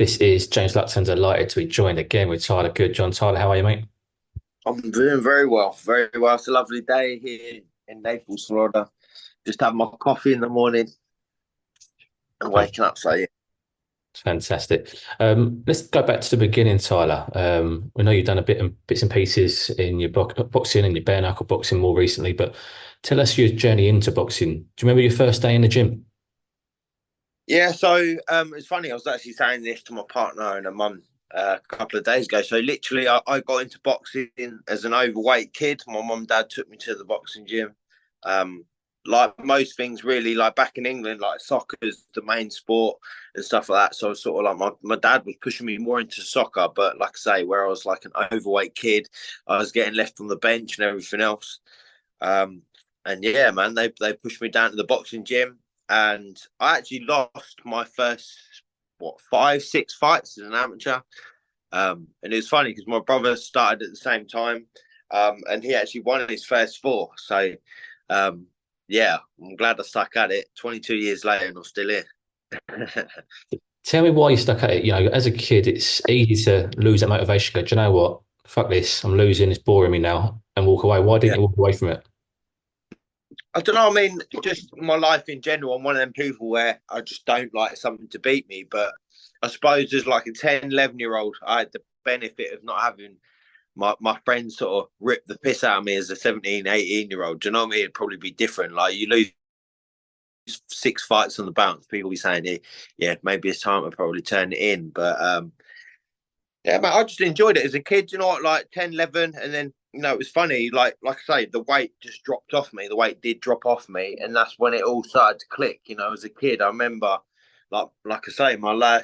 This is James Lupton, delighted to be joined again with Tyler Goodjohn. Tyler, how are you, mate? I'm doing very well, very well. It's a lovely day here in Naples, Florida. Just having my coffee in the morning and Oh, waking up. So yeah, fantastic. Let's go back to the beginning, Tyler. We know you've done a bits and pieces in your boxing and your bare knuckle boxing more recently, but tell us your journey into boxing. Do you remember your first day in the gym? yeah. So it's funny. I was actually saying this to my partner and a mum a couple of days ago. So literally, I got into boxing as an overweight kid. My mum and dad took me to the boxing gym. Um, like most things, really, like back in England, like soccer's the main sport and stuff like that. So I was sort of like my dad was pushing me more into soccer, but like I say, where I was like an overweight kid, I was getting left on the bench and everything else. Um, and yeah, man, they pushed me down to the boxing gym, and I actually lost my first five, six fights as an amateur. And it was funny because my brother started at the same time, and he actually won his first four. So, um, yeah, I'm glad I stuck at it. 22 years later, and I'm still here. Tell me why you stuck at it. You know, as a kid, it's easy to lose that motivation. Go, do you know what? Fuck this. I'm losing. It's boring me now, and walk away. Why didn't Yeah, you walk away from it? I don't know. I mean, just my life in general. I'm one of them people where I just don't like something to beat me. But I suppose as like a 10, 11-year-old, I had the benefit of not having my friends sort of rip the piss out of me as a 17, 18-year-old. Do you know what I mean? It'd probably be different. Like you lose six fights on the bounce, people be saying, yeah, maybe it's time to probably turn it in. But yeah, man, I just enjoyed it as a kid, you know what, like 10, 11. And then, it was funny, like I say, the weight just dropped off me. The weight did drop off me. And that's when it all started to click. As a kid, I remember, like I say, my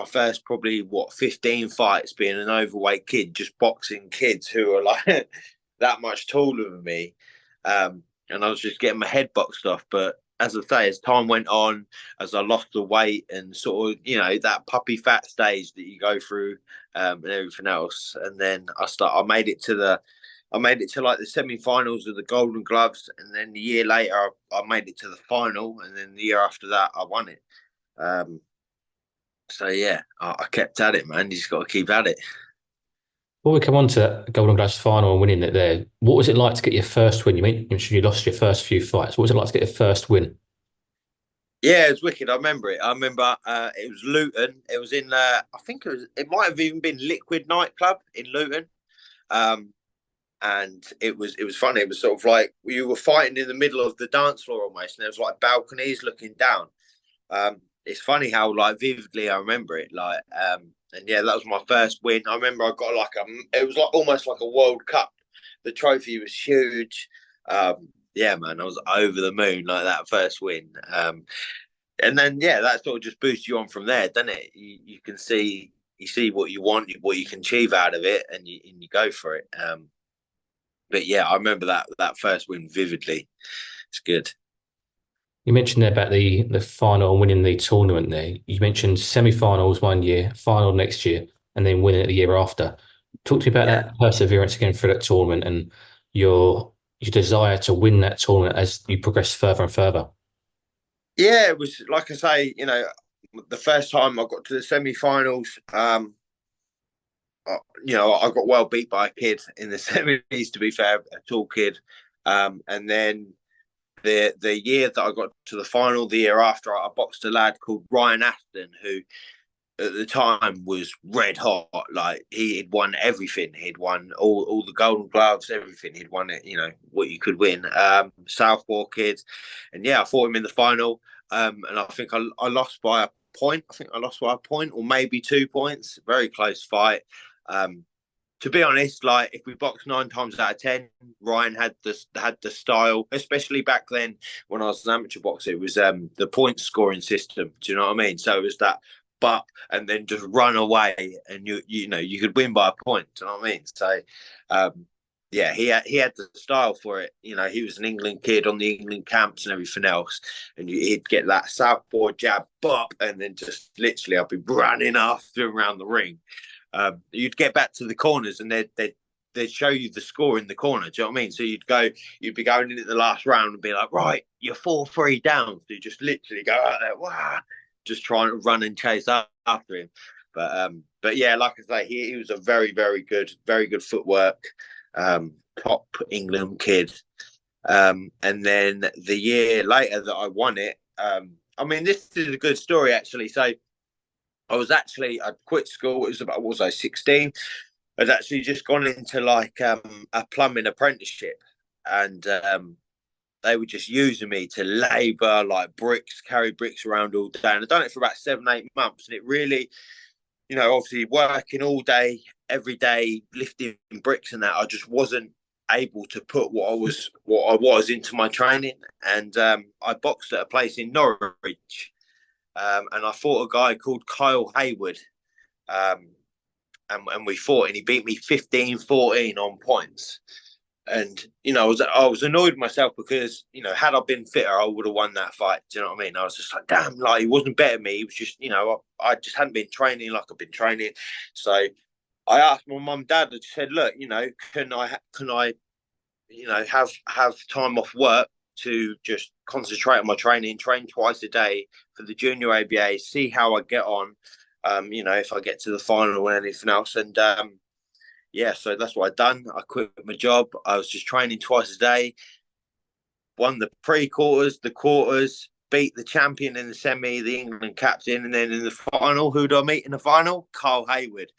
first probably, 15 fights being an overweight kid, just boxing kids who are like that much taller than me. And I was just getting my head boxed off. But as I say, as time went on, as I lost the weight and sort of, that puppy fat stage that you go through, and everything else. And then I made it to like the semi-finals of the Golden Gloves, and then the year later, I made it to the final, and then the year after that, I won it. Um, so yeah, I kept at it, man. You just got to keep at it. Before we come on to that Golden Gloves final and winning it there, what was it like to get your first win? You mentioned you lost your first few fights. What was it like to get your first win? Yeah, it was wicked. I remember it. I remember it was Luton. It was in I think it might have even been Liquid nightclub in Luton. Um, and it was funny. It was sort of like you were fighting in the middle of the dance floor almost, and there was like balconies looking down. It's funny how like vividly I remember it. And yeah, that was my first win. I remember I got like it was like almost like a World Cup. The trophy was huge. Yeah, man, I was over the moon like that first win. And then yeah, that sort of just boosts you on from there, doesn't it? You can see what you want, what you can achieve out of it, and you go for it. But yeah, I remember that first win vividly. It's good. You mentioned there about the final and winning the tournament there. You mentioned semi-finals one year, final next year, and then winning it the year after. Talk to me about Yeah, that perseverance again through that tournament and your desire to win that tournament as you progress further and further. yeah. It was like I say, the first time I got to the semi-finals, I got well beat by a kid in the semis. To be fair, a tall kid, and then the year that I got to the final, the year after, I boxed a lad called Ryan Aston, who at the time was red hot. Like he had won everything. He'd won all the Golden Gloves, everything. He'd won it. What you could win. Southpaw kid, and yeah, I fought him in the final. And I think I lost by a point. I think I lost by a point or maybe 2 points. Very close fight. Um, to be honest, like if we boxed 9 times out of 10, Ryan had the style, especially back then when I was an amateur boxer. It was the point scoring system. Do you know what I mean? So it was that but and then just run away, and you could win by a point. Do you know what I mean? So um, yeah, he had the style for it. He was an England kid on the England camps and everything else, and he'd get that southpaw jab, bop, and then just literally I'd be running after him around the ring. You'd get back to the corners and they'd show you the score in the corner. Do you know what I mean? So you'd be going in at the last round and be like, right, you're 4-3 down. So you just literally go out there, wow, just trying to run and chase after him. But yeah, like I say, he was a very good footwork, top England kid. And then the year later that I won it, I mean, this is a good story actually. So I'd quit school. It was about, what was I, 16? I'd actually just gone into like a plumbing apprenticeship, and they were just using me to labour like bricks, carry bricks around all day. And I'd done it for about 7, 8 months, and it really, obviously working all day, every day, lifting bricks and that, I just wasn't able to put what I was into my training. And I boxed at a place in Norwich, and I fought a guy called Kyle Hayward. And we fought, and he beat me 15-14 on points. And I was annoyed with myself because had I been fitter, I would have won that fight. Do you know what I mean? I was just like, damn, like he wasn't better than me. He was just, I just hadn't been training like I've been training. So I asked my mum and dad. I just said, look, can I have time off work to just concentrate on my training, train twice a day for the junior ABA, see how I get on. If I get to the final or anything else. And yeah, so that's what I'd done. I quit my job. I was just training twice a day, won the pre-quarters, the quarters, beat the champion in the semi, the England captain, and then in the final, who do I meet in the final? Carl Hayward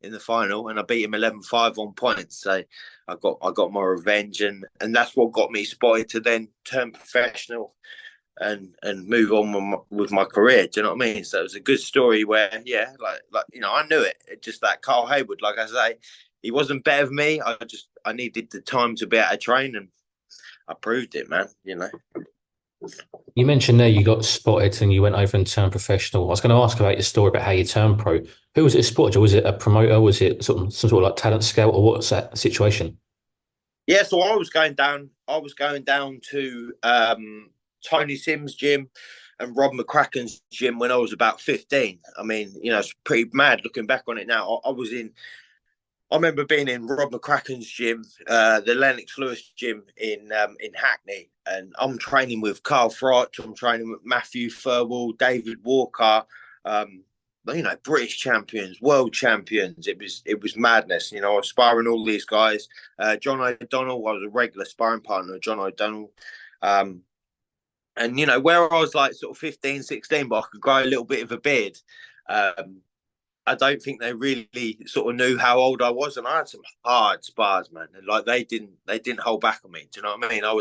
in the final, and I beat him 11-5 on points. So I got my revenge, and that's what got me spotted to then turn professional and move on with my career. Do you know what I mean? So it was a good story where, yeah, like I knew it. It just that Carl Hayward, like I say, he wasn't better than me. I needed the time to be able to train, and I proved it, man. You mentioned there you got spotted and you went over and turned professional. I was going to ask about your story about how you turned pro. Who was it spotted? Or was it a promoter? Was it some sort of like talent scout, or what's that situation? Yeah, so I was going down. I was going down to Tony Sims' gym and Rob McCracken's gym when I was about 15. I mean, it's pretty mad looking back on it now. I remember being in Rob McCracken's gym, the Lennox Lewis gym in Hackney, and I'm training with Carl Froch, I'm training with Matthew Furwell, David Walker, British champions, world champions. It was madness. I was sparring all these guys. John O'Donnell, I was a regular sparring partner of John O'Donnell. And where I was like sort of 15, 16, but I could grow a little bit of a beard. I don't think they really sort of knew how old I was, and I had some hard spars, man. And like they didn't hold back on me. Do you know what I mean? I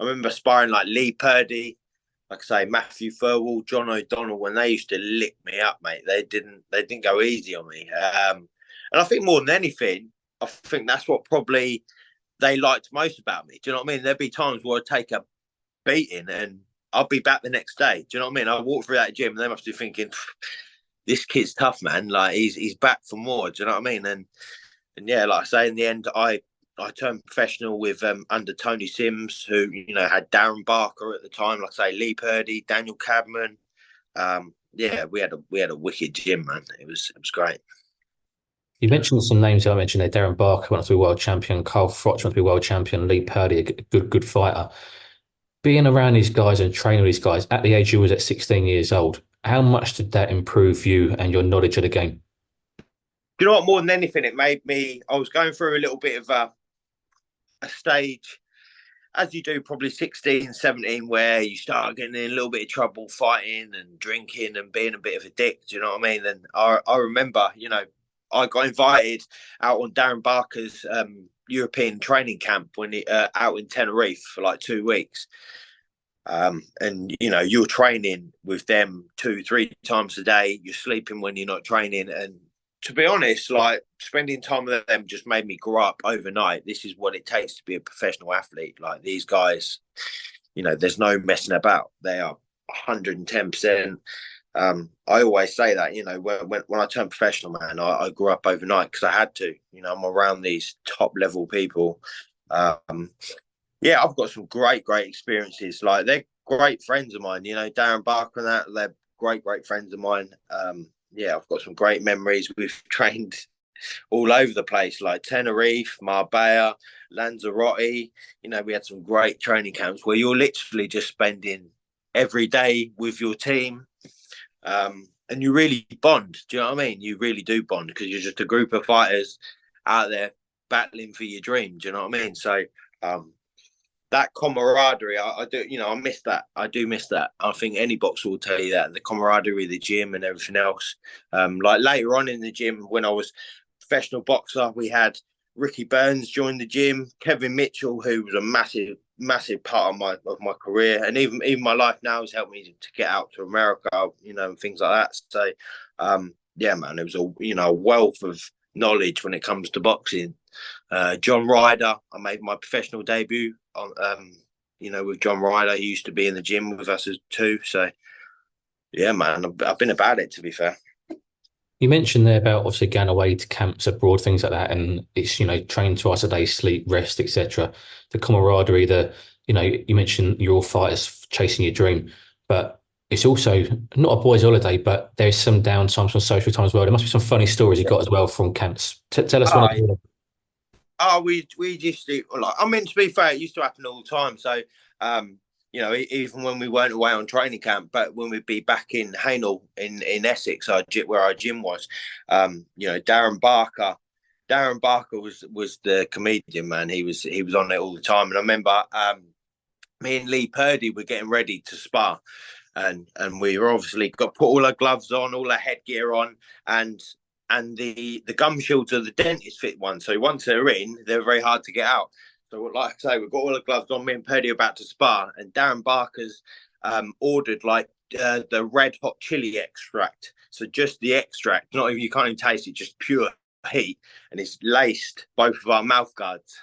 remember sparring like Lee Purdy, like I say, Matthew Furwell, John O'Donnell, when they used to lick me up, mate. They didn't go easy on me. And I think more than anything, I think that's what probably they liked most about me. Do you know what I mean? There'd be times where I'd take a beating and I'll be back the next day. Do you know what I mean? I walk through that gym and they must be thinking, this kid's tough, man. Like he's back for more. Do you know what I mean? And yeah, like I say, in the end, I turned professional with under Tony Sims, who had Darren Barker at the time. Like I say, Lee Purdy, Daniel Cadman. Yeah, we had a wicked gym, man. It was great. You mentioned some names I mentioned there. Darren Barker wants to be world champion. Carl Froch wants to be world champion. Lee Purdy, a good fighter. Being around these guys and training these guys at the age you was at 16 years old, how much did that improve you and your knowledge of the game? Do you know what? More than anything, it made me. I was going through a little bit of a stage, as you do, probably 16, 17, where you start getting in a little bit of trouble fighting and drinking and being a bit of a dick. Do you know what I mean? And I remember, I got invited out on Darren Barker's European training camp when out in Tenerife for like 2 weeks. And you're training with them 2-3 times a day. You're sleeping when you're not training, and to be honest, like spending time with them just made me grow up overnight. This is what it takes to be a professional athlete. Like these guys, there's no messing about. They are 110%. I always say that, when I turned professional, man, I grew up overnight because I had to. I'm around these top level people. Yeah, I've got some great experiences. Like they're great friends of mine. Darren Barker and that, they're great friends of mine. Yeah, I've got some great memories. We've trained all over the place, like Tenerife, Marbella, Lanzarote. We had some great training camps where you're literally just spending every day with your team. And you really bond. Do you know what I mean? You really do bond because you're just a group of fighters out there battling for your dream. Do you know what I mean? So um, that camaraderie, I do, I miss that. I do miss that. I think any boxer will tell you that the camaraderie, the gym, and everything else. Like later on in the gym, when I was a professional boxer, we had Ricky Burns join the gym, Kevin Mitchell, who was a massive part of my career, and even my life now has helped me to get out to America, and things like that. So, yeah, man, it was a wealth of knowledge when it comes to boxing. John Ryder, I made my professional debut on, with John Ryder. He used to be in the gym with us as too. So, yeah, man, I've been about it, to be fair. You mentioned there about obviously going away to camps abroad, things like that, and it's train twice a day, sleep, rest, etc. The camaraderie, you mentioned you're all fighters chasing your dream, but it's also not a boys' holiday, but there's some downtime, some social time as well. There must be some funny stories you got as well from camps. Tell us one of Oh, them. we used to like. I mean, to be fair, it used to happen all the time. So, even when we weren't away on training camp, but when we'd be back in Haynell in Essex, where our gym was, Darren Barker was the comedian, man. He was on it all the time, and I remember me and Lee Purdy were getting ready to spar, and we were obviously got put all our gloves on, all our headgear on, and the gum shields are the dentist fit ones. So once they're in, they're very hard to get out. So like I say, we've got all the gloves on. Me and Purdy are about to spar, and Darren Barker's ordered like the red hot chili extract. So just the extract, not even you can't even taste it, just pure heat, and it's laced both of our mouth guards.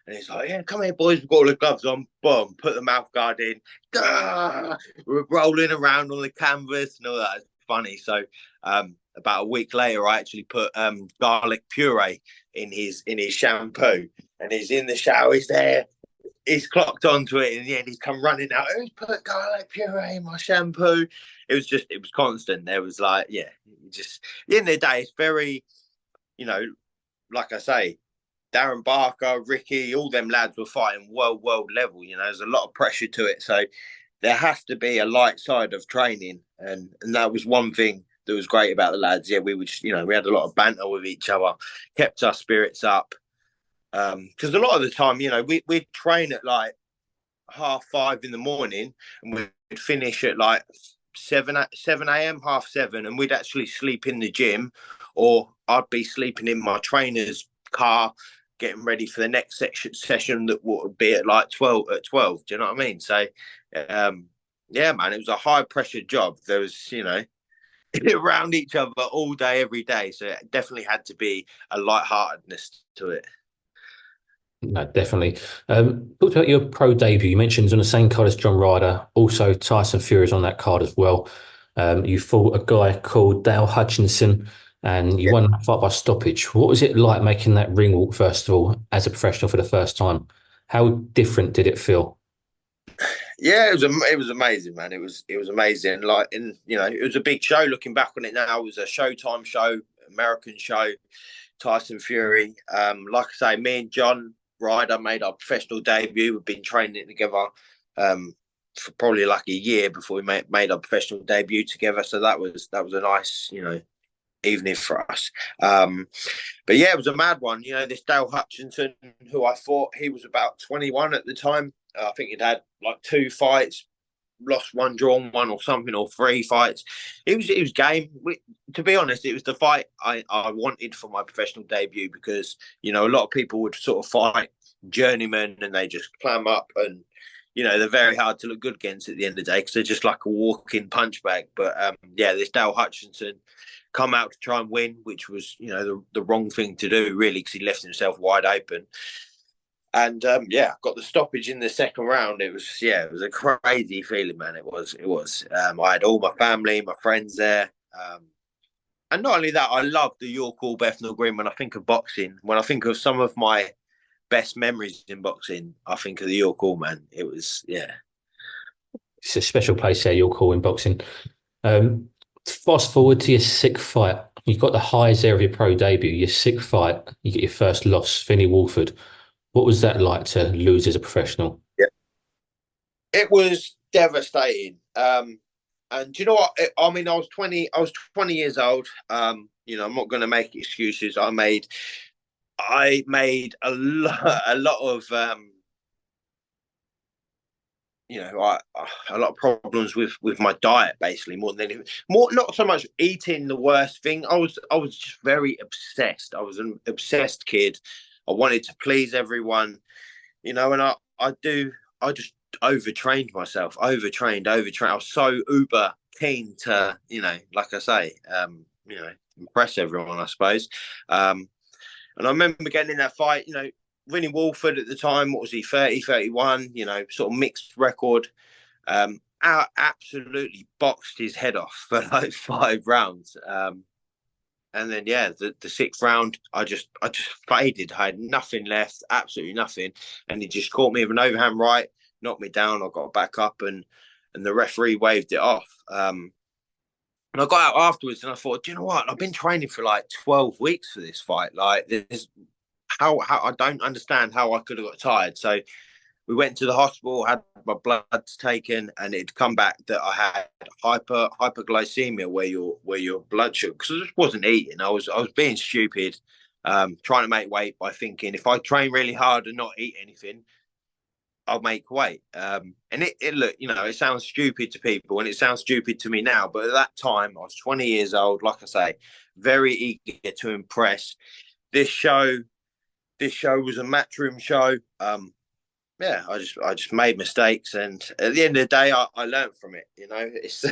And he's like, yeah, come here, boys. We've got all the gloves on. Boom, put the mouth guard in. Gah! We're rolling around on the canvas and all that. It's funny. So about a week later, I actually put garlic puree in his shampoo. And he's in the shower. He's there. He's clocked onto it. In the end, he's come running out. Who's put garlic puree in my shampoo? It was constant. There was like, yeah, just, at the end of the day, it's very, like I say, Darren Barker, Ricky, all them lads were fighting world level. There's a lot of pressure to it. So there has to be a light side of training. And that was one thing that was great about the lads. Yeah, we would, we had a lot of banter with each other, kept our spirits up. Because a lot of the time, we'd train at like 5:30 in the morning and we'd finish at like 7 a.m., 7:30, and we'd actually sleep in the gym, or I'd be sleeping in my trainer's car getting ready for the next session that would be at like 12 at 12. Do you know what I mean? So yeah, man, it was a high pressure job. There was around each other all day every day, so it definitely had to be a lightheartedness to it. No, definitely. Talked about your pro debut. You mentioned it's on the same card as John Ryder. Also, Tyson Fury's on that card as well. You fought a guy called Dale Hutchinson, and you Yeah, won that fight by stoppage. What was it like making that ring walk, first of all, as a professional for the first time? How different did it feel? yeah, it was amazing, man. It was amazing. Like, it was a big show. Looking back on it now, it was a Showtime show, American show. Tyson Fury. Like I say, me and John Ryder made our professional debut. We've been training together for probably like a year before we made our professional debut together. So that was a nice, evening for us. But yeah, it was a mad one. This Dale Hutchinson, who I fought, he was about 21 at the time. I think he'd had like 2 fights, lost one, drawn one, or something, or 3 fights. It was game. To be honest, it was the fight I wanted for my professional debut because a lot of people would sort of fight journeymen and they just clam up and they're very hard to look good against at the end of the day because they're just like a walking punch bag. But yeah, this Dale Hutchinson come out to try and win, which was the wrong thing to do really because he left himself wide open. And yeah, got the stoppage in the second round. It was a crazy feeling, man. It was. I had all my family, my friends there, and not only that, I love the York Hall, Bethnal Green. When I think of boxing, when I think of some of my best memories in boxing, I think of the York Hall, man. It was, yeah. It's a special place there, you're calling boxing. Fast forward to your sixth fight. You've got the highs there of your pro debut. Your sixth fight, you get your first loss, Finney Wolford. What was that like to lose as a professional? Yeah. It was devastating. And do you know what? I mean, I was 20 years old. I'm not going to make excuses. I made a lot of a lot of problems with my diet, basically, more than anything. More, not so much eating the worst thing. I was just very obsessed. I was an obsessed kid. I wanted to please everyone, and I just overtrained myself, overtrained. I was so uber keen to, like I say, impress everyone, I suppose. And I remember getting in that fight, winning Wolford at the time. What was he, 30, 31, sort of mixed record. Absolutely boxed his head off for like 5 rounds. And then, yeah, the sixth round, I just faded. I had nothing left, absolutely nothing. And he just caught me with an overhand right, knocked me down. I got back up, and the referee waved it off. And I got out afterwards and I thought, do you know what? I've been training for like 12 weeks for this fight. Like, this, how I don't understand how I could have got tired. So we went to the hospital, had my bloods taken, and it'd come back that I had hyperglycemia, where your blood sugar, because I just wasn't eating. I was being stupid, trying to make weight by thinking if I train really hard and not eat anything, I'll make weight. And it look, it sounds stupid to people, and it sounds stupid to me now. But at that time, I was 20 years old. Like I say, very eager to impress. This show, this show was a matchroom show. Yeah, I just made mistakes, and at the end of the day, I learned from it. It's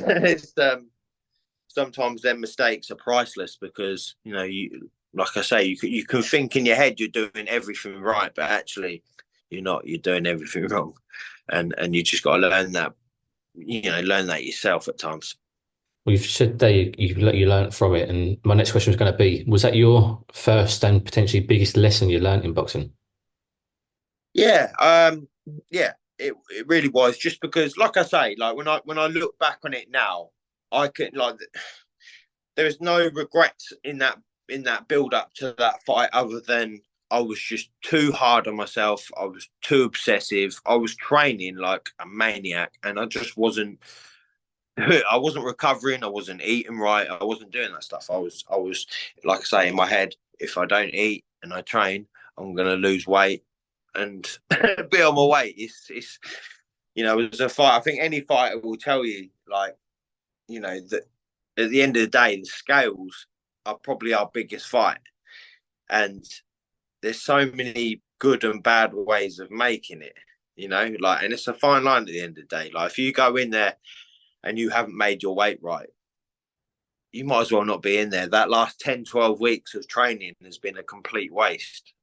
sometimes them mistakes are priceless, because you, like I say, you can think in your head you're doing everything right, but actually you're not. You're doing everything wrong, and you just got to learn that. Learn that yourself at times. We've said that you learned from it, and my next question was going to be: was that your first and potentially biggest lesson you learned in boxing? Yeah, yeah, it really was. Just because, like I say, like when I look back on it now, I can, like, there is no regrets in that build up to that fight, other than I was just too hard on myself. I was too obsessive. I was training like a maniac, and I just wasn't. I wasn't recovering. I wasn't eating right. I wasn't doing that stuff. I was, like I say, in my head, if I don't eat and I train, I'm gonna lose weight and be on my way. It's a fight. I think any fighter will tell you, like, that at the end of the day, the scales are probably our biggest fight, and there's so many good and bad ways of making it. Like, and it's a fine line at the end of the day. Like, if you go in there and you haven't made your weight right, you might as well not be in there. That last 10, 12 weeks of training has been a complete waste.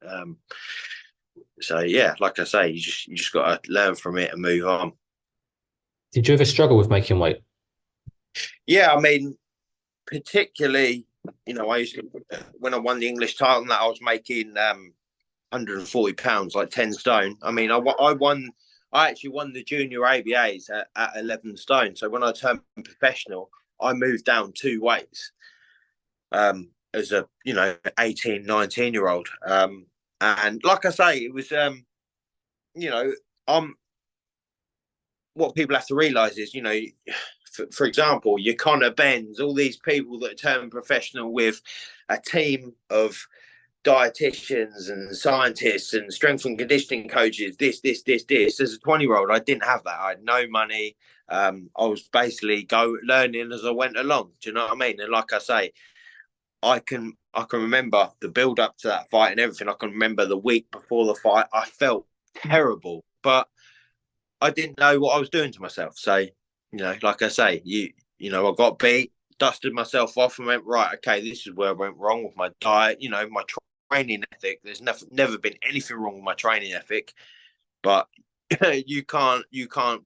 So yeah, like I say, you just got to learn from it and move on. Did you ever struggle with making weight? Yeah, I mean, particularly, I used to, when I won the English title, that I was making 140 pounds, like 10 stone. I mean, I actually won the junior ABAs at 11 stone. So when I turned professional, I moved down 2 weights, as a 18, 19 year old. And like I say, it was, you know, I'm what people have to realize is, for example, your Conor Benns, all these people that turn professional with a team of dietitians and scientists and strength and conditioning coaches, this. As a 20-year-old, I didn't have that. I had no money. I was basically learning as I went along. Do you know what I mean? And like I say, I can remember the build up to that fight and everything. I can remember the week before the fight. I felt terrible, but I didn't know what I was doing to myself. So, like I say, I got beat, dusted myself off, and went, right, okay, this is where I went wrong with my diet. My training ethic. There's never been anything wrong with my training ethic, but you can't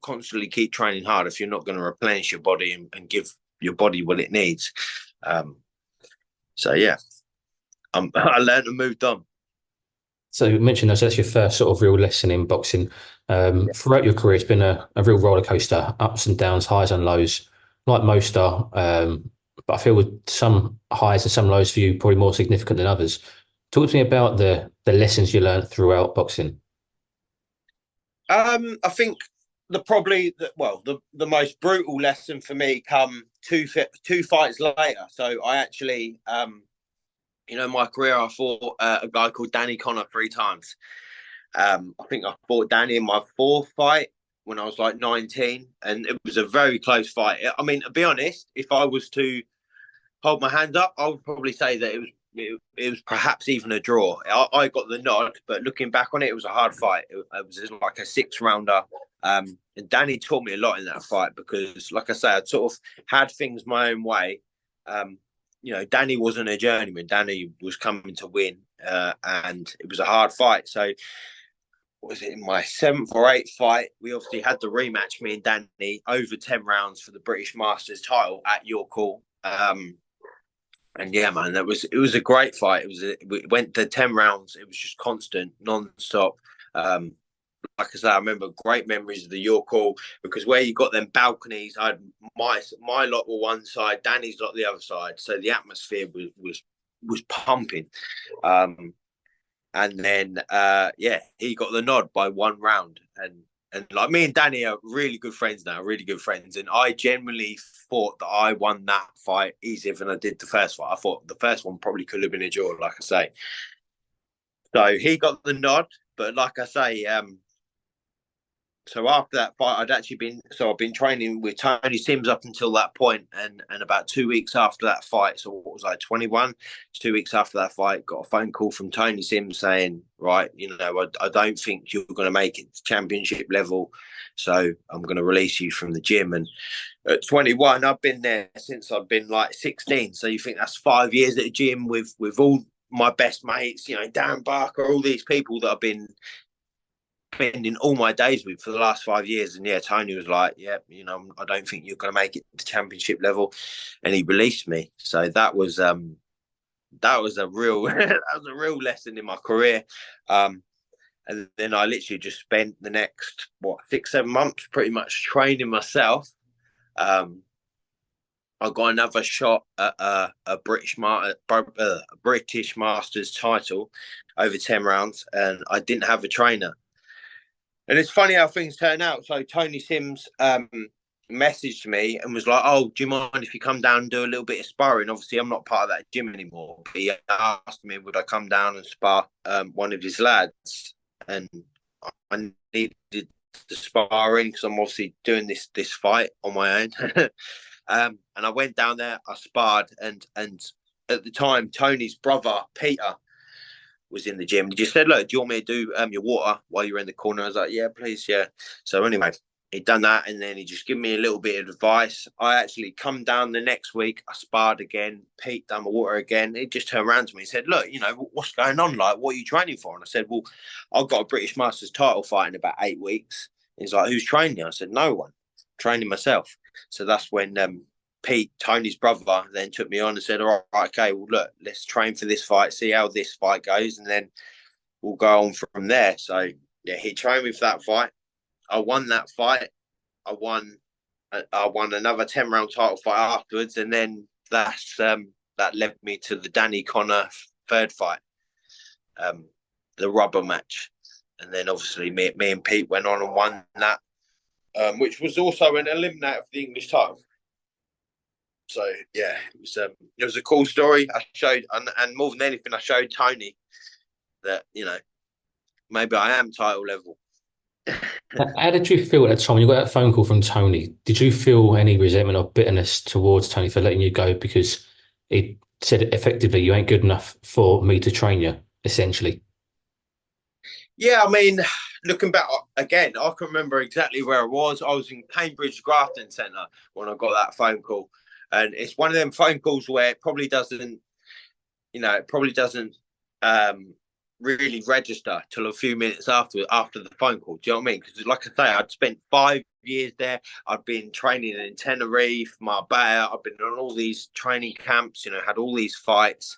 constantly keep training hard if you're not going to replenish your body and give your body what it needs. So yeah, I learned and moved on. So you mentioned that's your first sort of real lesson in boxing. Yeah. Throughout your career, it's been a real roller coaster, ups and downs, highs and lows, like most are. But I feel with some highs and some lows for you, probably more significant than others. Talk to me about the lessons you learned throughout boxing. I think. the most brutal lesson for me come two fights later. So I actually my career I fought a guy called Conor 3 times. I think I fought Danny in my fourth fight when I was like 19, and it was a very close fight. I mean, to be honest, if I was to hold my hand up, I would probably say that it was perhaps even a draw. I got the nod, but looking back on it, it was a hard fight. It was like a 6 rounder. And Danny taught me a lot in that fight because, like I say, I'd sort of had things my own way. Danny wasn't a journeyman. Danny was coming to win, and it was a hard fight. So, was it in my seventh or eighth fight? We obviously had the rematch, me and Danny, over 10 rounds for the British Masters title at your call. And yeah, man, it was a great fight. We went to 10 rounds. It was just constant, non-stop. Like I say, I remember great memories of the York Hall because where you got them balconies, I had my lot were one side, Danny's lot the other side. So the atmosphere was pumping. And then he got the nod by 1 round. And like me and Danny are really good friends now, really good friends. And I genuinely thought that I won that fight easier than I did the first fight. I thought the first one probably could have been a draw, like I say. So he got the nod, but like I say, so after that fight, I've been training with Tony Sims up until that point, and about 2 weeks after that fight, so what was I, 21? 2 weeks after that fight, got a phone call from Tony Sims saying, right, I don't think you're going to make it to championship level, so I'm going to release you from the gym. And at 21, I've been there since I've been like 16, so you think that's 5 years at the gym with all my best mates, Dan Barker, all these people that I've been spending all my days with for the last 5 years. And yeah, Tony was like, yeah, I don't think you're going to make it to championship level, and he released me. So that was a real that was a real lesson in my career. And then I literally just spent the next 6-7 months pretty much training myself. I got another shot at a British Masters title over 10 rounds, and I didn't have a trainer. And it's funny how things turn out. So Tony Sims messaged me and was like, "Oh, do you mind if you come down and do a little bit of sparring?" Obviously, I'm not part of that gym anymore. But he asked me, would I come down and spar one of his lads? And I needed the sparring because I'm obviously doing this fight on my own. And I went down there, I sparred, and at the time, Tony's brother, Peter, was in the gym. He just said, look, do you want me to do your water while you're in the corner? I was like, yeah, please, yeah. So anyway, he'd done that, and then he just gave me a little bit of advice. I actually come down the next week, I sparred again, Pete done my water again. He just turned around to me and said, look, what's going on? Like, what are you training for? And I said, well, I've got a British Masters title fight in about 8 weeks. He's like, who's training you? I said, no one. I'm training myself. So that's when Pete, Tony's brother, then took me on and said, all right, okay, well, look, let's train for this fight, see how this fight goes, and then we'll go on from there. So, yeah, he trained me for that fight. I won that fight. I won another 10-round title fight afterwards, and then that led me to the Danny Conor third fight, the rubber match. And then, obviously, me and Pete went on and won that, which was also an eliminator for the English title. So yeah, it was a cool story. I showed, and more than anything, I showed Tony that maybe I am title level. How did you feel at the time when you got that phone call from Tony? Did you feel any resentment or bitterness towards Tony for letting you go because he said effectively you ain't good enough for me to train you, essentially? Yeah, I mean, looking back again, I can remember exactly where I was. I was in Cambridge Grafton Centre when I got that phone call. And it's one of them phone calls where it probably doesn't really register till a few minutes after the phone call. Do you know what I mean? Because like I say, I'd spent 5 years there. I'd been training in Tenerife, Marbella. I've been on all these training camps, had all these fights.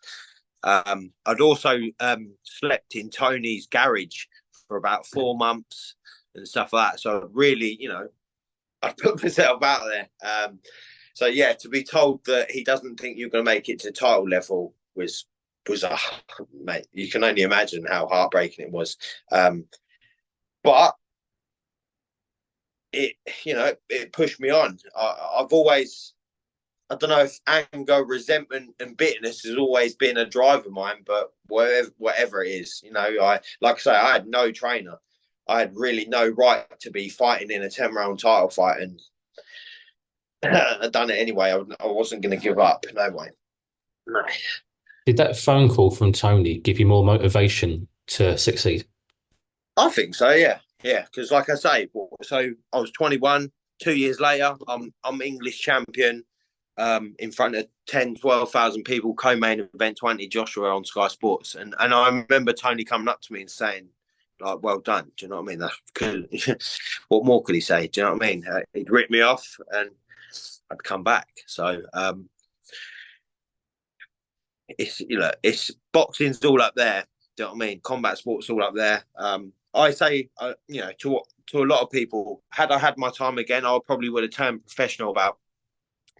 I'd also slept in Tony's garage for about 4 months and stuff like that. So really, I put myself out there. So yeah, to be told that he doesn't think you're going to make it to title level was mate, you can only imagine how heartbreaking it was. But it, it pushed me on. I've always, I don't know if anger, resentment, and bitterness has always been a drive of mine, but whatever it is, like I say, I had no trainer. I had really no right to be fighting in a 10 round title fight, and I done it anyway. I wasn't going to give up. No way. No. Did that phone call from Tony give you more motivation to succeed? I think so. Yeah, yeah. Because like I say, so I was 21. 2 years later, I'm English champion. In front of 10, 12,000 people, co-main event 20 Joshua on Sky Sports. And I remember Tony coming up to me and saying, like, well done. Do you know what I mean? That's good. What more could he say? Do you know what I mean? He'd rip me off and I'd come back. So it's boxing's all up there. Do you know what I mean? Combat sports all up there. I say, to a lot of people, had I had my time again, I probably would have turned professional about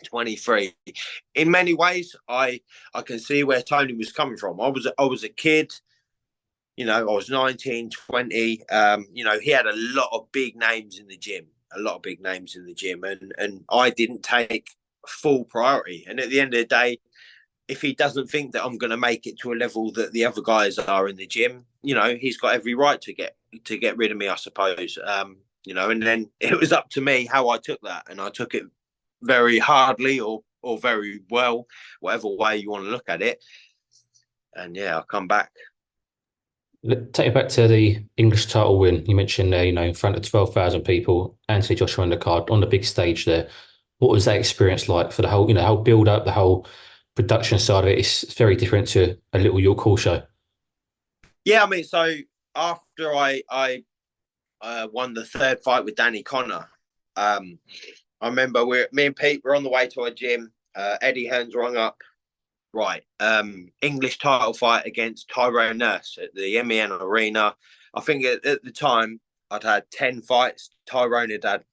23. In many ways, I can see where Tony was coming from. I was a kid, I was 19, 20. He had a lot of big names in the gym, and I didn't take full priority. And at the end of the day, if he doesn't think that I'm going to make it to a level that the other guys are in the gym, he's got every right to get rid of me, I suppose. And then it was up to me how I took that, and I took it very hardly or very well, whatever way you want to look at it. And yeah, I'll come back. Take you back to the English title win. You mentioned there, in front of 12,000 people, Anthony Joshua on the card, on the big stage there. What was that experience like for the whole, whole build up, the whole production side of it? It's very different to a little York Hall show. Yeah, I mean, so after I won the third fight with Danny Conor, I remember me and Pete were on the way to our gym. Eddie Hearn's rung up, right, English title fight against Tyrone Nurse at the MEN Arena. I think at the time I'd had 10 fights. Tyrone had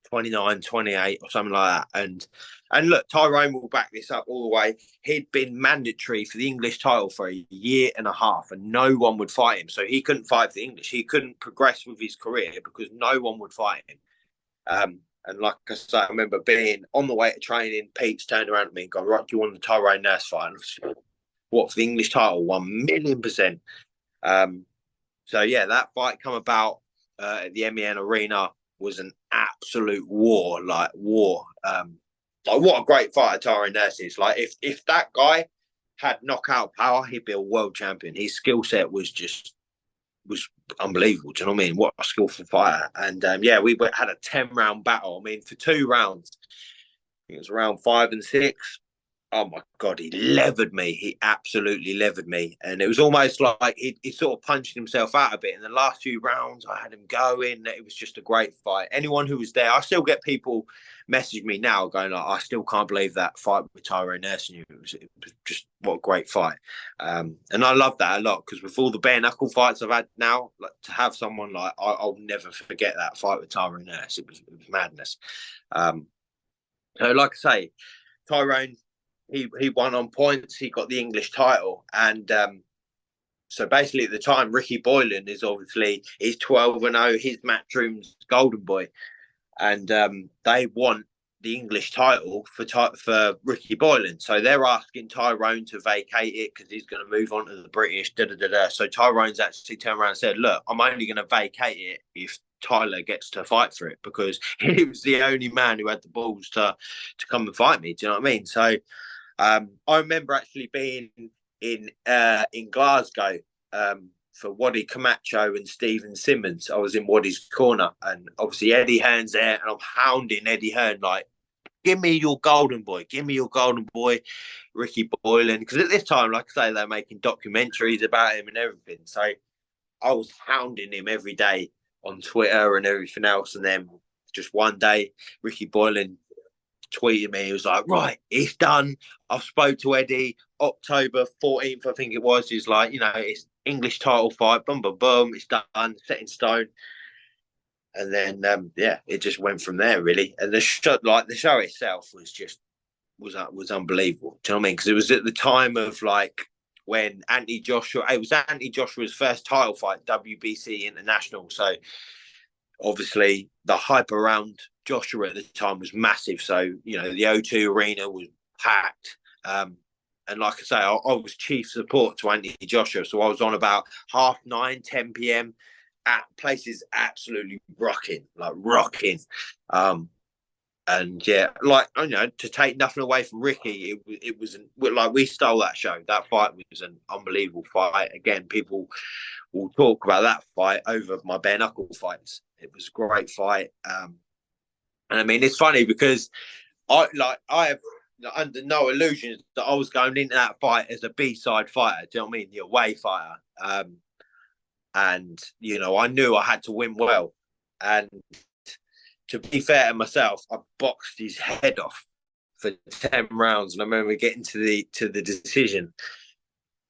29, 28 or something like that. And look, Tyrone will back this up all the way. He'd been mandatory for the English title for a year and a half, and no one would fight him. So he couldn't fight for the English. He couldn't progress with his career because no one would fight him. And like I say, I remember being on the way to training, Pete's turned around to me and gone, right, do you want the Tyrone Nurse fight? And what, for the English title? 1,000,000%. So yeah, that fight come about at the MEN Arena was an absolute war, like war. Like what a great fighter Tyrone Nurse is. Like if that guy had knockout power, he'd be a world champion. His skill set was unbelievable. Do you know what I mean? What a skillful fighter. And we had a 10 round battle. I mean, for 2 rounds, I think it was round 5 and 6. Oh my God, he levered me. He absolutely levered me. And it was almost like he sort of punched himself out a bit. In the last few rounds, I had him going. It was just a great fight. Anyone who was there, I still get people message me now going, like, I still can't believe that fight with Tyrone Nurse. It was just what a great fight. And I love that a lot because with all the bare knuckle fights I've had now, like, to have someone like, I'll never forget that fight with Tyrone Nurse. It was madness. So like I say, Tyrone, he won on points. He got the English title, and so basically at the time, Ricky Boylan is obviously he's 12-0. His Matchroom's golden boy, and they want the English title for Ricky Boylan. So they're asking Tyrone to vacate it because he's going to move on to the British. So Tyrone's actually turned around and said, "Look, I'm only going to vacate it if Tyler gets to fight for it because he was the only man who had the balls to come and fight me." Do you know what I mean? So. I remember actually being in Glasgow for Waddy Camacho and Stephen Simmons. I was in Waddy's corner, and obviously Eddie Hearn's there, and I'm hounding Eddie Hearn like, "Give me your golden boy, Ricky Boylan." Because at this time, like I say, they're making documentaries about him and everything. So I was hounding him every day on Twitter and everything else, and then just one day, Ricky Boylan tweeted me. He was like, "Right, it's done. I've spoke to Eddie. October 14th, I think it was. He's like, it's English title fight. Boom, boom, boom. It's done. Set in stone." And then, it just went from there, really. And the show itself was unbelievable. Do you know what I mean? Because it was at the time of like when it was Anthony Joshua's first title fight, WBC International. So Obviously, the hype around Joshua at the time was massive. So, you know, the O2 arena was packed. And like I say, I was chief support to Anthony Joshua. So I was on about 9:30, 10 p.m. at places absolutely rocking, like rocking. And yeah, like, you know, to take nothing away from Ricky, it was like we stole that show. That fight was an unbelievable fight. Again, people will talk about that fight over my bare knuckle fights. It was a great fight. And I mean, it's funny because I have under no illusions that I was going into that fight as a B-side fighter. Do you know what I mean? The away fighter. And you know, I knew I had to win well. And to be fair to myself, I boxed his head off for 10 rounds. And I remember getting to the decision.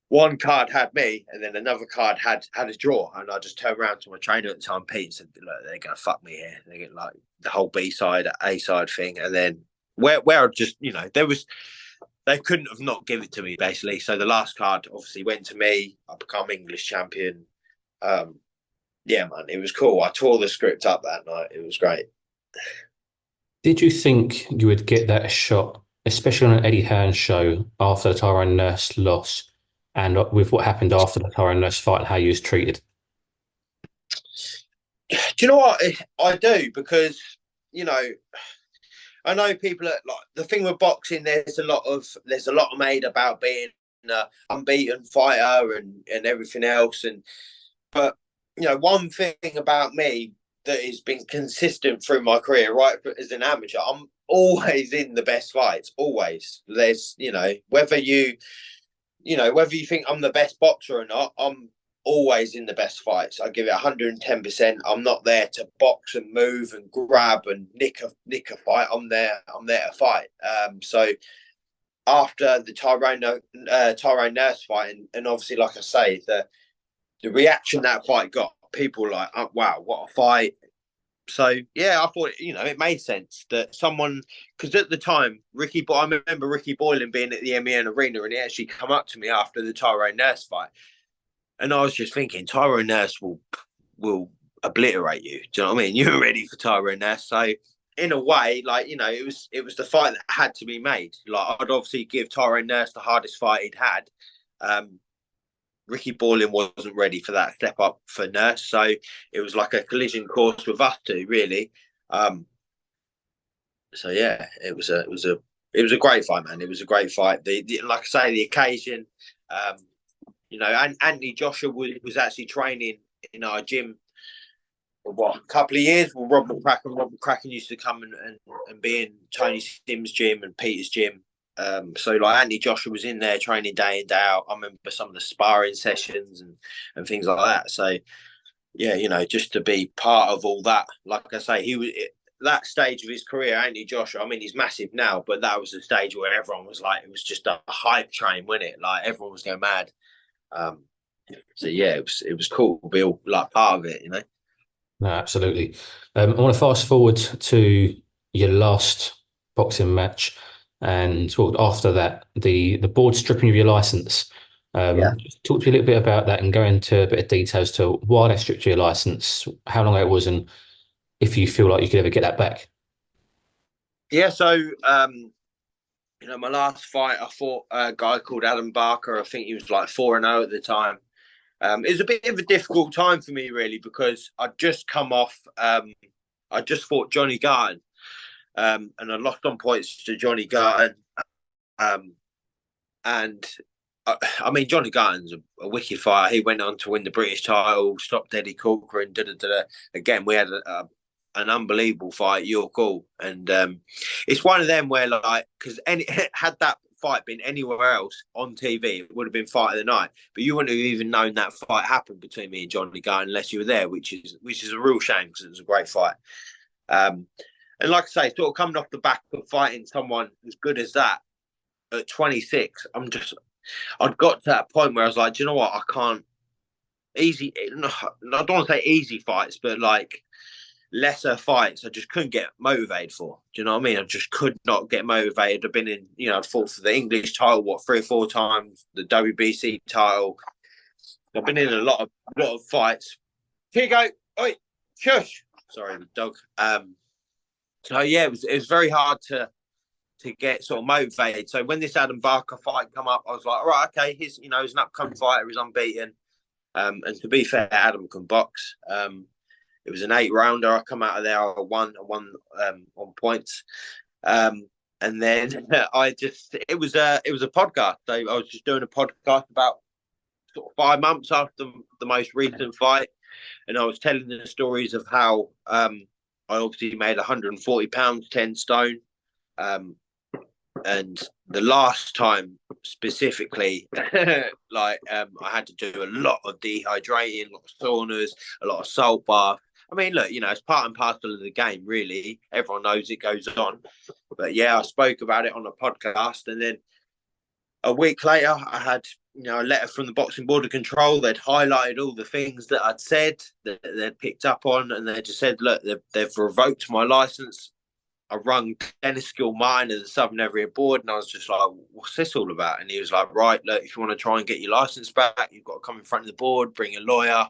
One card had me, and then another card had a draw. And I just turned around to my trainer at the time, Pete, and said, "Look, they're gonna fuck me here. They get like the whole B side, A side thing." And then where I just, you know, they couldn't have not give it to me basically. So the last card obviously went to me. I become English champion. Yeah, man, it was cool. I tore the script up that night. It was great. Did you think you would get that shot, especially on an Eddie Hearn show after the Tyrone Nurse loss, and with what happened after the Tyrone Nurse fight and how you was treated? Do you know what I do? Because you know, I know people are like the thing with boxing. There's a lot made about being an unbeaten fighter and everything else. But you know, one thing about me that has been consistent through my career, right, as an amateur, I'm always in the best fights. Always. There's, you know, whether you think I'm the best boxer or not, I'm always in the best fights. I give it 110%. I'm not there to box and move and grab and nick a fight. I'm there to fight. So after the Tyrone Nurse fight, and obviously, like I say, the reaction that fight got, people were like, oh, wow, what a fight. So yeah, I thought, you know, it made sense that someone, because at the time I remember Ricky Boylan being at the MEN arena, and he actually come up to me after the Tyrone Nurse fight, and I was just thinking Tyrone Nurse will obliterate you. Do you know what I mean? You're ready for Tyrone Nurse. So in a way, like, you know, it was the fight that had to be made. Like, I'd obviously give Tyrone Nurse the hardest fight he'd had. Ricky Boylan wasn't ready for that step up for Nurse, so it was like a collision course with us two, really. So yeah, it was a great fight, man. It was a great fight. Like I say, the occasion, you know, and Anthony Joshua was actually training in our gym for what, a couple of years with Robert Cracken. Robert Cracken used to come and be in Tony Sims' gym and Peter's gym. So like Anthony Joshua was in there training day in, day out. I remember some of the sparring sessions and things like that. So yeah, you know, just to be part of all that, like I say, he was that stage of his career, Anthony Joshua. I mean, he's massive now, but that was the stage where everyone was like, it was just a hype train, wasn't it? Like everyone was going mad. So yeah, it was cool to be all like part of it, you know. No, absolutely. I want to fast forward to your last boxing match, and well, after that, the board stripping of your license. Yeah. Just talk to me a little bit about that and go into a bit of detail as to why they stripped your license, how long it was, and if you feel like you could ever get that back. Yeah, so you know, my last fight, I fought a guy called Adam Barker. I think he was like 4-0 at the time. It was a bit of a difficult time for me, really, because I'd just come off. I just fought Johnny Garton, and I lost on points to Johnny Garton. And I mean, Johnny Garton's a wicked fighter. He went on to win the British title, stopped Eddie Corcoran. Again, we had an unbelievable fight. You're cool, and it's one of them where, like, because had that fight been anywhere else on TV, it would have been fight of the night. But you wouldn't have even known that fight happened between me and Johnny Garton unless you were there, which is a real shame because it was a great fight. And like I say, sort of coming off the back of fighting someone as good as that at 26, I'd got to that point where I was like, do you know what? I can't easy. I don't want to say easy fights, but like lesser fights, I just couldn't get motivated for. Do you know what I mean? I just could not get motivated. I've been in, you know, I'd fought for the English title, what, 3 or 4 times, the WBC title. I've been in a lot of fights. Here you go. Oi, shush. Sorry, the dog. So yeah, it was very hard to get sort of motivated. So when this Adam Barker fight come up, I was like, all right, okay, he's an upcoming fighter, he's unbeaten. And to be fair, Adam can box. It was an 8 rounder. I come out of there, I won on points. And then it was a podcast. So I was just doing a podcast about sort of 5 months after the most recent fight, and I was telling the stories of how I obviously made 140 pounds, 10 stone. And the last time specifically, I had to do a lot of dehydrating, a lot of saunas, a lot of salt bath. I mean, look, it's part and parcel of the game, really. Everyone knows it goes on. But yeah, I spoke about it on a podcast. And then a week later, I had, a letter from the Boxing Board of Control. They'd highlighted all the things that I'd said that they'd picked up on. And they just said, look, they've revoked my license. I rung Dennis Skill Martin of the Southern Area Board, and I was just like, what's this all about? And he was like, right, look, if you want to try and get your license back, you've got to come in front of the board, bring a lawyer.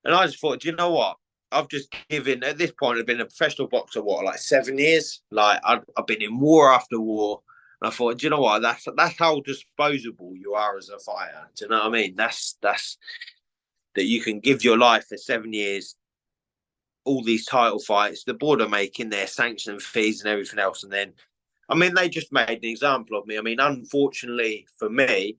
And I just thought, do you know what? I've just given, at this point, I've been a professional boxer, like 7 years? Like, I've been in war after war. And I thought, do you know what? That's how disposable you are as a fighter. Do you know what I mean? That's that you can give your life for 7 years, all these title fights, the board are making their sanction fees and everything else. And then, I mean, they just made an example of me. I mean, unfortunately for me,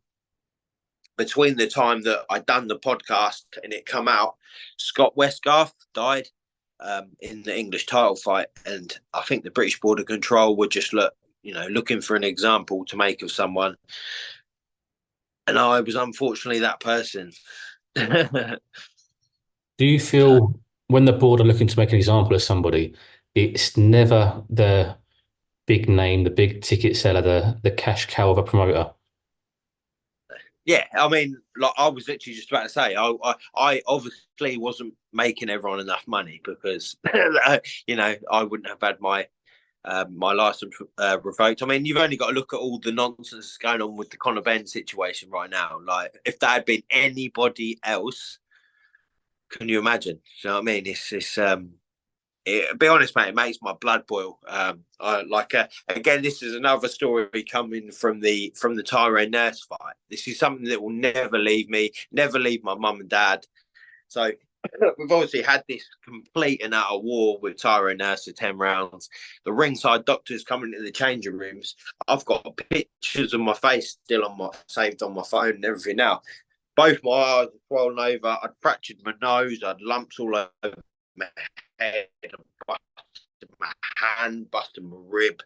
between the time that I done the podcast and it come out, Scott Westgarth died in the English title fight. And I think the British Board of Control were just looking for an example to make of someone. And I was unfortunately that person. Do you feel when the board are looking to make an example of somebody, it's never the big name, the big ticket seller, the cash cow of a promoter? Yeah, I mean, like I was literally just about to say, I obviously wasn't making everyone enough money because, I wouldn't have had my license revoked. I mean, you've only got to look at all the nonsense that's going on with the Conor Benn situation right now. Like, if that had been anybody else, can you imagine? You know what I mean? Be honest, mate, it makes my blood boil. Again, this is another story coming from the Tyrone Nurse fight. This is something that will never leave me, never leave my mum and dad. So we've obviously had this complete and utter war with Tyrone Nurse for 10 rounds. The ringside doctors coming into the changing rooms. I've got pictures of my face still saved on my phone and everything now. Both my eyes were swollen over. I'd fractured my nose. I'd lumps all over my head, busted my hand, busted my rib.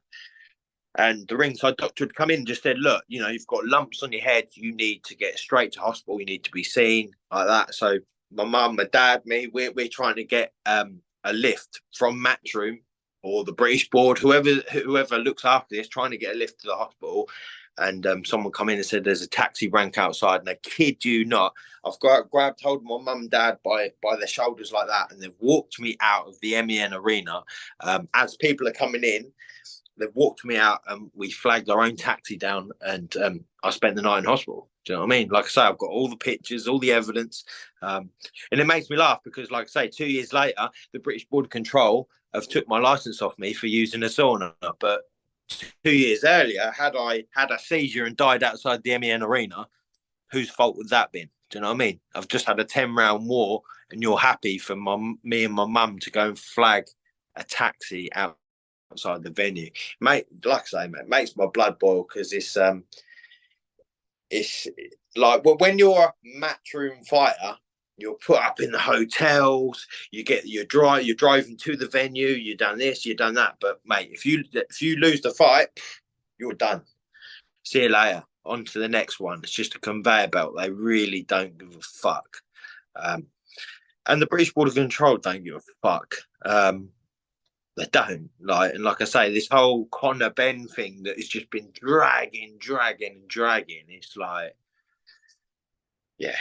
And the ringside doctor had come in and just said, look, you've got lumps on your head. You need to get straight to hospital. You need to be seen, like that. So my mum, my dad, me, we're trying to get a lift from Matchroom or the British Board, whoever looks after this, trying to get a lift to the hospital. And someone come in and said there's a taxi rank outside, and I kid you not, I've grabbed hold of my mum and dad by their shoulders like that, and they've walked me out of the MEN arena. As people are coming in, they've walked me out, and we flagged our own taxi down, and I spent the night in hospital. Do you know what I mean? Like I say, I've got all the pictures, all the evidence, and it makes me laugh because, like I say, 2 years later, the British Board of Control have took my license off me for using a sauna, but 2 years earlier, had I had a seizure and died outside the MEN arena, whose fault would that been? Do you know what I mean? I've just had a 10-round war, and you're happy for me and my mum to go and flag a taxi outside the venue, mate. Like I say, mate, it makes my blood boil because it's like when you're a matchroom fighter, you're put up in the hotels. You're driving to the venue. You've done this. You've done that. But mate, if you lose the fight, you're done. See you later. On to the next one. It's just a conveyor belt. They really don't give a fuck. And the British Board of Control don't give a fuck. They don't. Like I say, this whole Conor Benn thing that has just been dragging. It's like, yeah,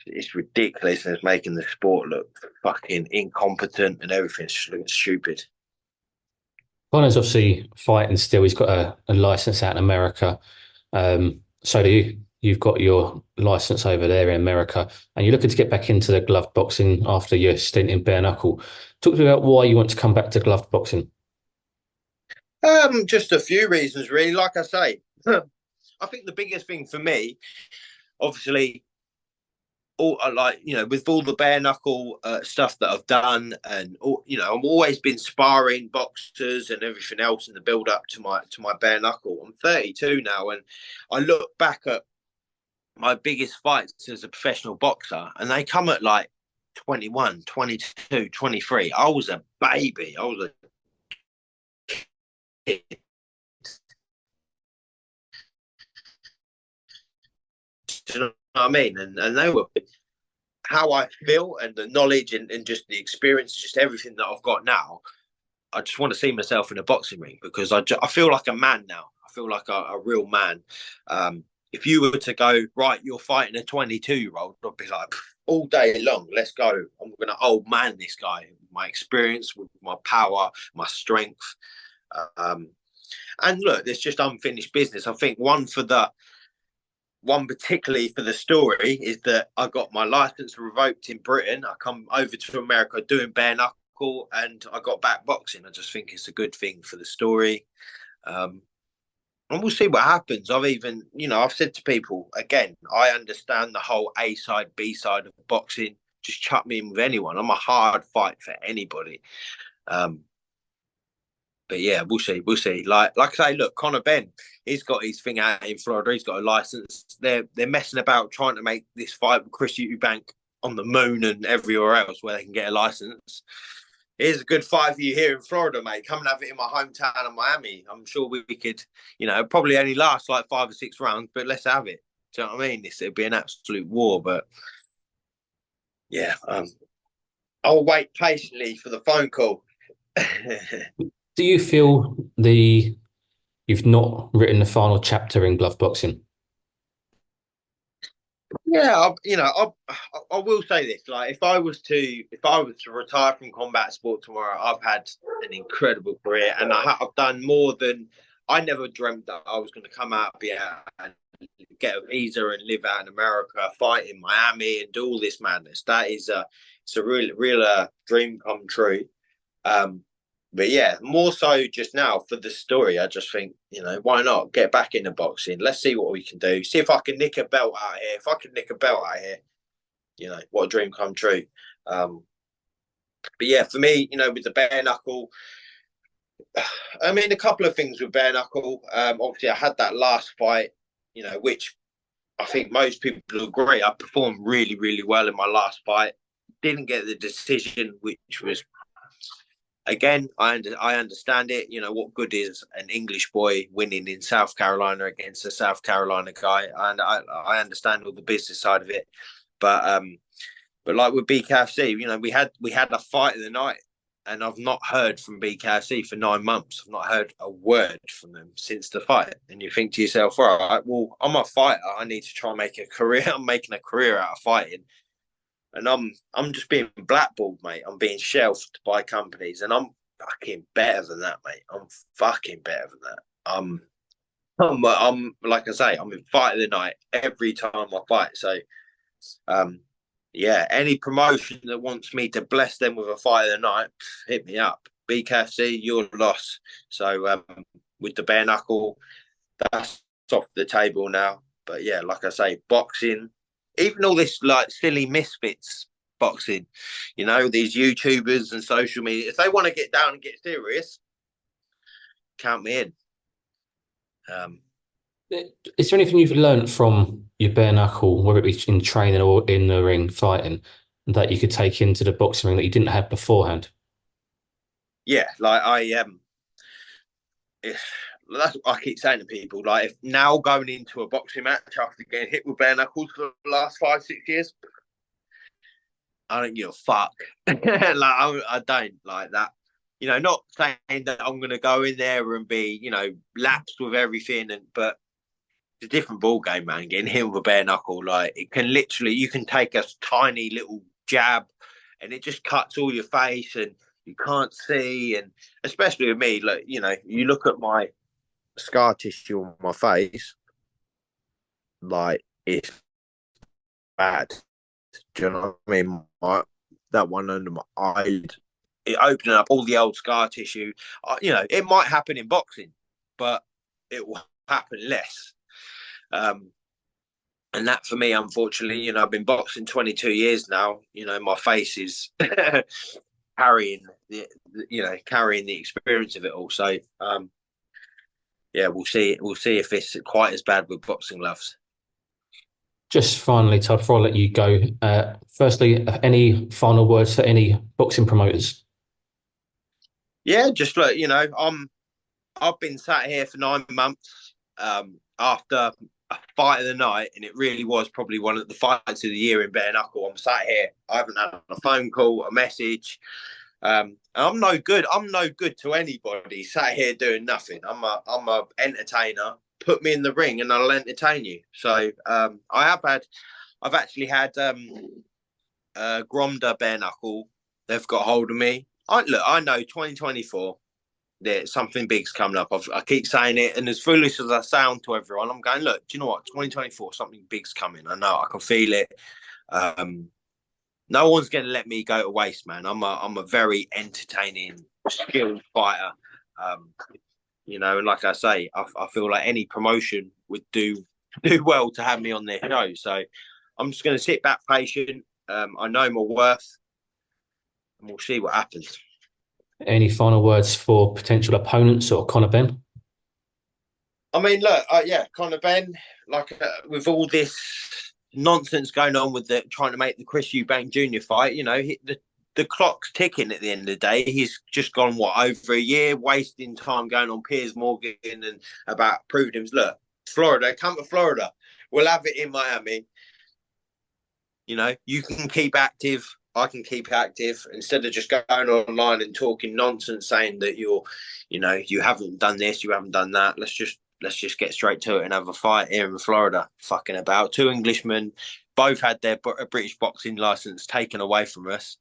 it's ridiculous, and it's making the sport look fucking incompetent, and everything's just looking stupid. Conor's obviously fighting still. He's got a license out in America. So do you. you've got your license over there in America, and you're looking to get back into the glove boxing after your stint in bare knuckle. Talk to me about why you want to come back to glove boxing. Just a few reasons, really. Like I say, I think the biggest thing for me, obviously, all like with all the bare knuckle stuff that I've done, and all, I've always been sparring boxers and everything else in the build up to my bare knuckle. I'm 32 now, and I look back at my biggest fights as a professional boxer, and they come at like 21, 22, 23. I was a baby. I was a kid. Do you know what I mean? And they were how I feel and the knowledge and just the experience, just everything that I've got now. I just want to see myself in a boxing ring because I feel like a man now. I feel like a real man. If you were to go, right, you're fighting a 22-year-old, I'd be like, all day long, let's go. I'm going to old man this guy. My experience, with my power, my strength. Um, and look, there's just unfinished business. I think one particularly for the story is that I got my license revoked in Britain. I come over to America doing bare knuckle and I got back boxing. I just think it's a good thing for the story. Um, and we'll see what happens. I've said to people again, I understand the whole A side, B side of boxing. Just chuck me in with anyone. I'm a hard fight for anybody. Um, but yeah, we'll see. We'll see. Like I say, look, Conor Benn, he's got his thing out in Florida. He's got a license. They're messing about trying to make this fight with Chris Eubank on the moon and everywhere else where they can get a license. Here's a good fight for you here in Florida, mate. Come and have it in my hometown of Miami. I'm sure we could, probably only last like 5 or 6 rounds, but let's have it. Do you know what I mean? It'd be an absolute war. But yeah, I'll wait patiently for the phone call. Do you feel you've not written the final chapter in glove boxing? Yeah, I will say this: like, if I was to retire from combat sport tomorrow, I've had an incredible career, and I've done more than I never dreamt that I was going to come out, be out, and get a visa and live out in America, fight in Miami, and do all this madness. It's a real dream come true. Um, but yeah, more so just now for the story. I just think, why not get back into boxing? Let's see what we can do. See if I can nick a belt out here. If I can nick a belt out here, what a dream come true. But yeah, for me, with the bare knuckle, I mean, a couple of things with bare knuckle. Obviously, I had that last fight, which I think most people agree. I performed really, really well in my last fight. Didn't get the decision, which was again, I understand it. What good is an English boy winning in South Carolina against a South Carolina guy? And I understand all the business side of it, but like with BKFC, we had a fight of the night, and I've not heard from BKFC for 9 months. I've not heard a word from them since the fight. And you think to yourself, all right, well, I'm a fighter. I need to try and make a career. I'm making a career out of fighting. And I'm just being blackballed, mate. I'm being shelved by companies, and I'm fucking better than that, mate. I'm fucking better than that. I'm like I say, I'm in fight of the night every time I fight. So, yeah, any promotion that wants me to bless them with a fight of the night, hit me up. BKFC, your loss. So, with the bare knuckle, that's off the table now. But yeah, like I say, boxing, even all this like silly misfits boxing, these YouTubers and social media, if they want to get down and get serious, count me in. Is there anything you've learned from your bare knuckle, whether it be in training or in the ring fighting, that you could take into the boxing ring that you didn't have beforehand? Yeah, like that's what I keep saying to people. Like, if now going into a boxing match after getting hit with bare knuckles for the last 5, 6 years, I don't give a fuck. I don't like that. Not saying that I'm going to go in there and be, lapsed with everything, but it's a different ball game, man. Getting hit with a bare knuckle, like it can literally, you can take a tiny little jab, and it just cuts all your face, and you can't see. And especially with me, like you look at my scar tissue on my face, like it's bad. Do you know what I mean? That one under my eye, it opened up all the old scar tissue. It might happen in boxing, but it will happen less. Um, and that for me, unfortunately, I've been boxing 22 years now. My face is carrying carrying the experience of it all. So, yeah, we'll see. We'll see if it's quite as bad with boxing gloves. Just finally, Todd, before I let you go, firstly, any final words for any boxing promoters? Yeah, just look, I've been sat here for 9 months after a fight of the night, and it really was probably one of the fights of the year in bare knuckle. I'm sat here. I haven't had a phone call, a message. I'm no good. I'm no good to anybody. Sat here doing nothing. I'm a entertainer. Put me in the ring, and I'll entertain you. So I've actually had Gromda bare knuckle. They've got hold of me. I know 2024 that something big's coming up. I keep saying it, and as foolish as I sound to everyone, I'm going, look, do you know what? 2024, something big's coming. I know, I can feel it. Um, no one's going to let me go to waste, man. I'm a very entertaining, skilled fighter. Um, and like I say, I feel like any promotion would do well to have me on their show. So I'm just going to sit back patient. I know my worth, and we'll see what happens. Any final words for potential opponents or Conor Benn? I mean, look, yeah, Conor Benn, like with all this nonsense going on with trying to make the Chris Eubank Jr. fight, the clock's ticking at the end of the day. He's just gone, over a year, wasting time going on Piers Morgan and about proving him. Look, Florida, come to Florida. We'll have it in Miami. You can keep active. I can keep active instead of just going online and talking nonsense, saying that you haven't done this, you haven't done that. Let's just get straight to it and have a fight here in Florida. Fucking about two Englishmen, both had their British boxing license taken away from us.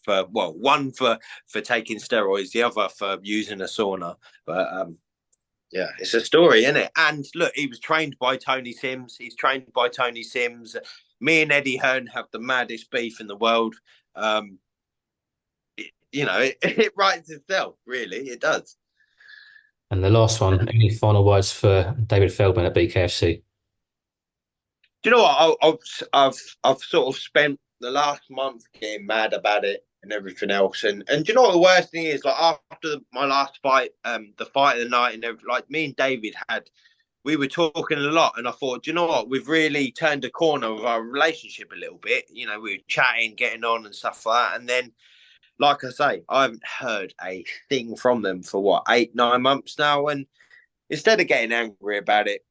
One for taking steroids, the other for using a sauna. But yeah, it's a story, isn't it? And look, he was trained by Tony Sims. He's trained by Tony Sims. Me and Eddie Hearn have the maddest beef in the world. It writes itself, really. It does. And the last one, any final words for David Feldman at BKFC? Do you know what? I've sort of spent the last month getting mad about it and everything else. And do you know what the worst thing is? Like after my last fight, the fight of the night, and like me and David we were talking a lot, and I thought, do you know what? We've really turned a corner with our relationship a little bit. We were chatting, getting on, and stuff like that. And then, like I say, I haven't heard a thing from them for 8-9 months now. And instead of getting angry about it,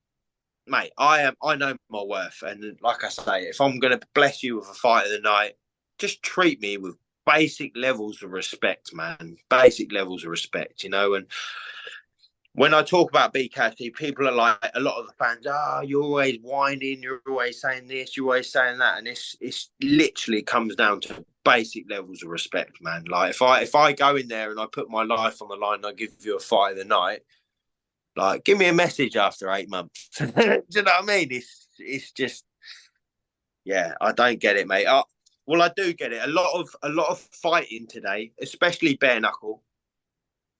mate, I know my worth, and like I say, if I'm going to bless you with a fight of the night, just treat me with basic levels of respect, man. Basic levels of respect, and when I talk about BKT, people are like, a lot of the fans, you're always whining, you're always saying this, you're always saying that, and it's literally comes down to basic levels of respect, man. Like if I go in there and I put my life on the line and I give you a fight of the night, like give me a message after 8 months. Do you know what I mean? It's just, yeah, I don't get it, mate. Well, I do get it. A lot of fighting today, especially bare knuckle,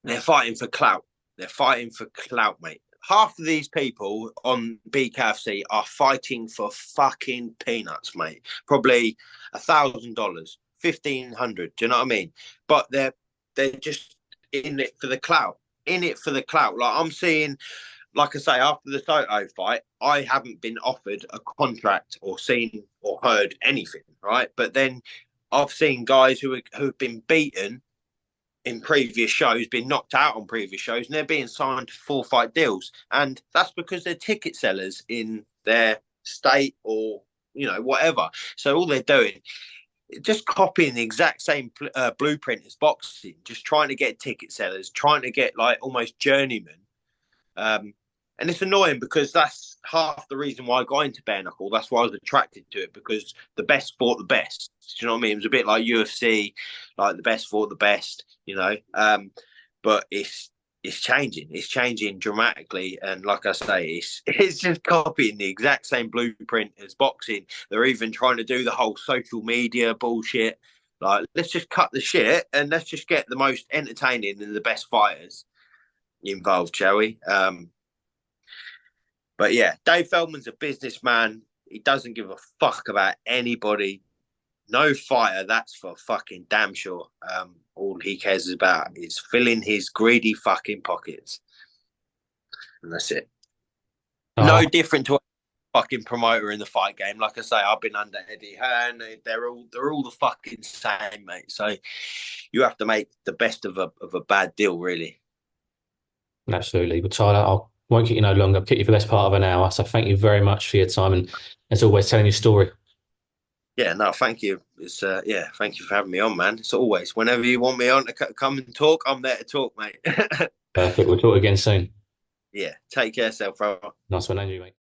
they're fighting for clout. They're fighting for clout, mate. Half of these people on BKFC are fighting for fucking peanuts, mate. Probably $1,000, 1,500. Do you know what I mean? But they're just in it for the clout. In it for the clout. Like I'm seeing, like I say, after the Soto fight, I haven't been offered a contract or seen or heard anything, right? But then I've seen guys who've been beaten in previous shows, been knocked out on previous shows, and they're being signed to full fight deals. And that's because they're ticket sellers in their state or, whatever. So all they're doing, just copying the exact same blueprint as boxing, just trying to get ticket sellers, trying to get like almost journeymen. And it's annoying because that's half the reason why I got into bare knuckle. That's why I was attracted to it, because the best fought the best. Do you know what I mean? It was a bit like UFC, like the best fought the best, But it's it's changing. It's changing dramatically, and like I say, it's just copying the exact same blueprint as boxing. They're even trying to do the whole social media bullshit. Like, let's just cut the shit and let's just get the most entertaining and the best fighters involved, shall we? But yeah, Dave Feldman's a businessman. He doesn't give a fuck about anybody. No fighter, that's for fucking damn sure. All he cares about is filling his greedy fucking pockets, and that's it. No Oh, different to a fucking promoter in the fight game. Like I say, I've been under Eddie Hearn. They're all the fucking same, mate. So you have to make the best of a bad deal, really. absolutely. But Tyler, I won't keep you no longer. I'll keep you for the best part of an hour. So thank you very much for your time and as always telling your story. Yeah, no, thank you. It's yeah, thank you for having me on, man. It's always whenever you want me on to come and talk, I'm there to talk, mate. Perfect. We'll talk again soon. Yeah, take care, self, bro. Nice one, Andrew, mate.